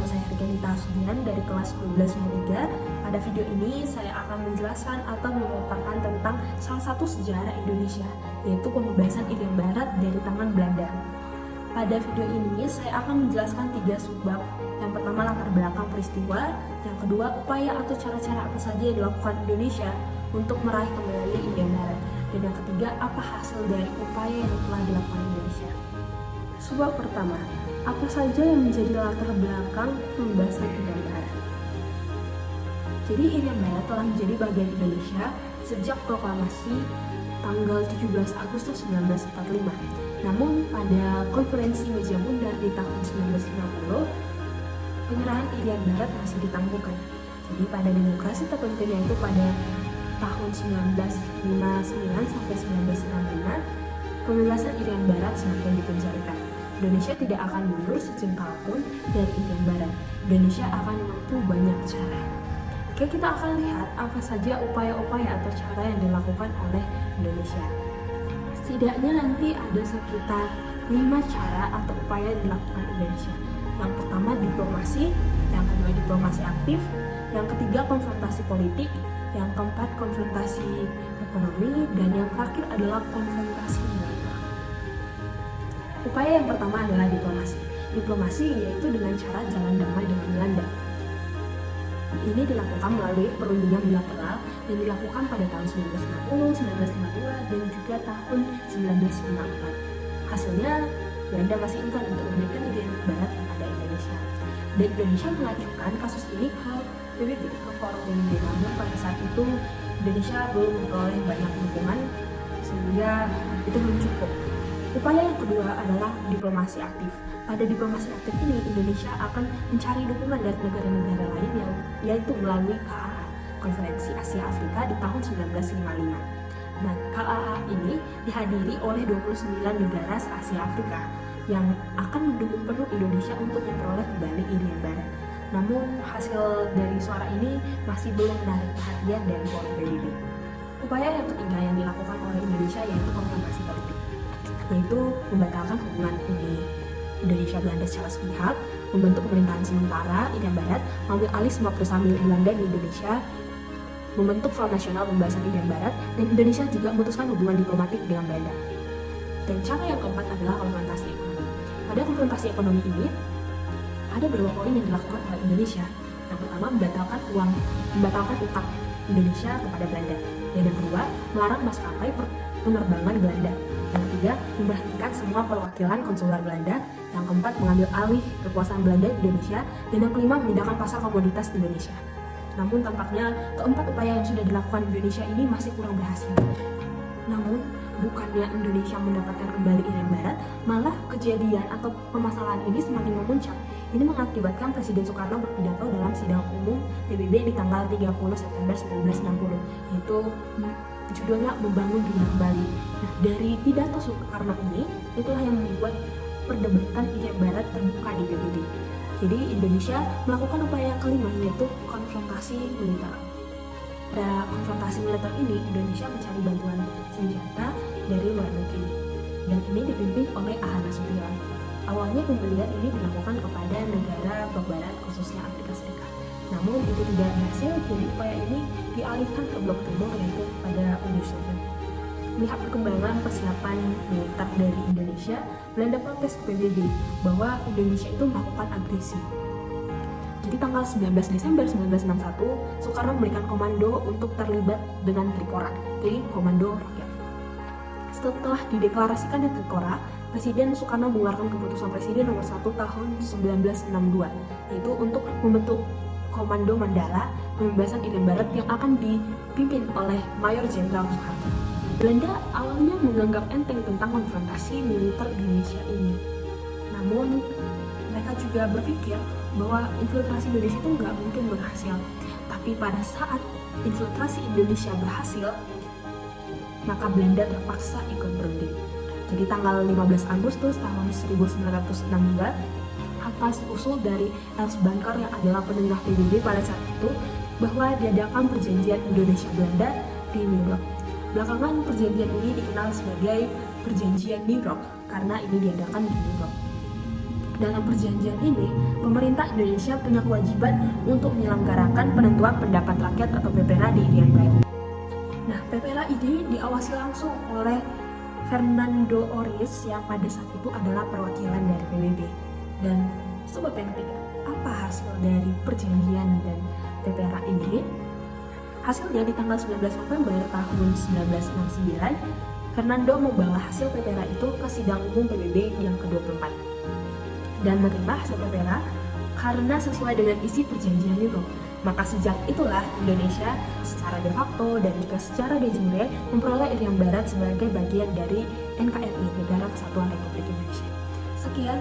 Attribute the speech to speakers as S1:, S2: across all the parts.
S1: Nama saya Rikanita Subian dari kelas 1293. Pada video ini saya akan menjelaskan atau memaparkan tentang salah satu sejarah Indonesia, yaitu pembebasan Irian Barat dari tangan Belanda. Pada video ini saya akan menjelaskan 3 subbab. Yang pertama, latar belakang peristiwa. Yang kedua, upaya atau cara-cara apa saja yang dilakukan Indonesia untuk meraih kembali Irian Barat. Dan yang ketiga, apa hasil dari upaya yang telah dilakukan Indonesia. Subbab pertama, apa saja yang menjadi latar belakang pembebasan Irian Barat? Jadi Irian Barat telah menjadi bagian Indonesia sejak proklamasi tanggal 17 Agustus 1945. Namun pada konferensi Meja Bundar di tahun 1950, penyerahan Irian Barat masih ditangguhkan. Jadi pada demokrasi tertentu, yaitu pada tahun 1959 sampai 1965, pembebasan Irian Barat semakin digencarkan. Indonesia tidak akan mundur sejengkal pun dari Irian Barat. Indonesia akan menempuh banyak cara. Oke, kita akan lihat apa saja upaya-upaya atau cara yang dilakukan oleh Indonesia. Setidaknya nanti ada sekitar 5 cara atau upaya yang dilakukan Indonesia. Yang pertama, diplomasi. Yang kedua, diplomasi aktif. Yang ketiga, konfrontasi politik. Yang keempat, konfrontasi ekonomi. Dan yang terakhir adalah konfrontasi militer. Upaya yang pertama adalah diplomasi. Diplomasi yaitu dengan cara jalan damai dengan Belanda. Ini dilakukan melalui perundingan bilateral yang dilakukan pada tahun 1950, 1952, dan juga tahun 1954. Hasilnya, Belanda masih enggan untuk memberikan Irian Barat kepada Indonesia. Dan Indonesia mengajukan kasus ini ke PBB, ke Forum PBB. Namun pada saat itu Indonesia belum memperoleh banyak dukungan sehingga itu belum cukup. Upaya yang kedua adalah diplomasi aktif. Pada diplomasi aktif ini, Indonesia akan mencari dukungan dari negara-negara lain yaitu melalui KAA, Konferensi Asia Afrika di tahun 1955. Nah, KAA ini dihadiri oleh 29 negara Asia Afrika yang akan mendukung penuh Indonesia untuk memperoleh kembali Irian Barat. Namun, hasil dari suara ini masih belum menarik perhatian dari Forum PBB. Upaya yang ketiga yang dilakukan oleh Indonesia yaitu konfrontasi politik, yaitu membatalkan hubungan Indonesia Belanda secara sepihak, membentuk pemerintahan sementara Irian Barat, mengambil alih semua perusahaan milik Belanda di Indonesia, membentuk Front Nasional Pembebasan Irian Barat, dan Indonesia juga memutuskan hubungan diplomatik dengan Belanda. Dan cara yang keempat adalah konfrontasi ekonomi. Pada konfrontasi ekonomi ini ada beberapa poin yang dilakukan oleh Indonesia. Yang pertama, membatalkan utang Indonesia kepada Belanda. Dan yang kedua, melarang maskapai penerbangan Belanda. Yang ketiga, memberhentikan semua perwakilan konsuler Belanda. Yang keempat, mengambil alih kekuasaan Belanda di Indonesia. Dan yang kelima, memindahkan pasar komoditas Indonesia. Namun tampaknya keempat upaya yang sudah dilakukan Indonesia ini masih kurang berhasil. Namun, bukannya Indonesia mendapatkan kembali Irian Barat, malah kejadian atau permasalahan ini semakin memuncak. Ini mengakibatkan Presiden Soekarno berpidato dalam sidang umum PBB di tanggal 30 September 1960, yaitu judulnya Membangun Dunia Kembali. Nah, dari pidato Soekarno ini, itulah yang membuat perdebatan Irian Barat terbuka di PBB. Jadi Indonesia melakukan upaya yang kelima, yaitu konfrontasi militer. Pada konfrontasi militer ini, Indonesia mencari bantuan senjata dari luar negeri, dan ini dipimpin oleh A.H. Nasution. Awalnya pembelian ini dilakukan kepada negara blok barat, khususnya Amerika Serikat. Namun itu tidak berhasil, jadi upaya ini dialihkan ke blok timur, yaitu pada Uni Soviet. Melihat perkembangan persiapan militer dari Indonesia, Belanda protes ke PBB bahwa Indonesia itu melakukan agresi. Jadi tanggal 19 Desember 1961, Soekarno memberikan komando untuk terlibat dengan Trikora, jadi Komando Rakyat. Setelah dideklarasikannya Trikora, Presiden Soekarno mengeluarkan keputusan Presiden nomor 1 tahun 1962, yaitu untuk membentuk Komando Mandala Pembebasan Irian Barat yang akan dipimpin oleh Mayor Jenderal Soeharto. Belanda awalnya menganggap enteng tentang konfrontasi militer Indonesia ini. Namun, mereka juga berpikir bahwa infiltrasi Indonesia itu nggak mungkin berhasil. Tapi pada saat infiltrasi Indonesia berhasil, maka Belanda terpaksa ikut berunding. Jadi tanggal 15 Agustus tahun 1962, atas usul dari Els Banker yang adalah penengah PBB pada saat itu, bahwa diadakan perjanjian Indonesia-Belanda di New York. Belakangan perjanjian ini dikenal sebagai perjanjian New York karena ini diadakan di New York. Dalam perjanjian ini, pemerintah Indonesia punya kewajiban untuk menyelenggarakan penentuan pendapat rakyat atau PPRA di Irian Barat. Nah, PPRA ini diawasi langsung oleh Fernando Oris yang pada saat itu adalah perwakilan dari PBB. Dan sebab yang ketiga, apa hasil dari perjanjian dan PPRA ini? Hasilnya di tanggal 19 November tahun 1969, Fernando membawa hasil PPRA itu ke sidang umum PBB yang ke-24 dan menerima hasil PPRA karena sesuai dengan isi perjanjian itu. Maka sejak itulah Indonesia secara de facto dan juga secara de jure memperoleh Irian Barat sebagai bagian dari NKRI, Negara Kesatuan Republik Indonesia. Sekian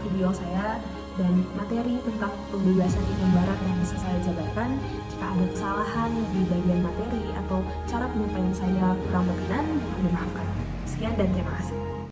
S1: video saya dan materi tentang pembebasan Irian Barat yang bisa saya jabarkan. Jika ada kesalahan di bagian materi atau cara penyampaian saya kurang berkenan, mohon dimaafkan. Sekian dan terima kasih.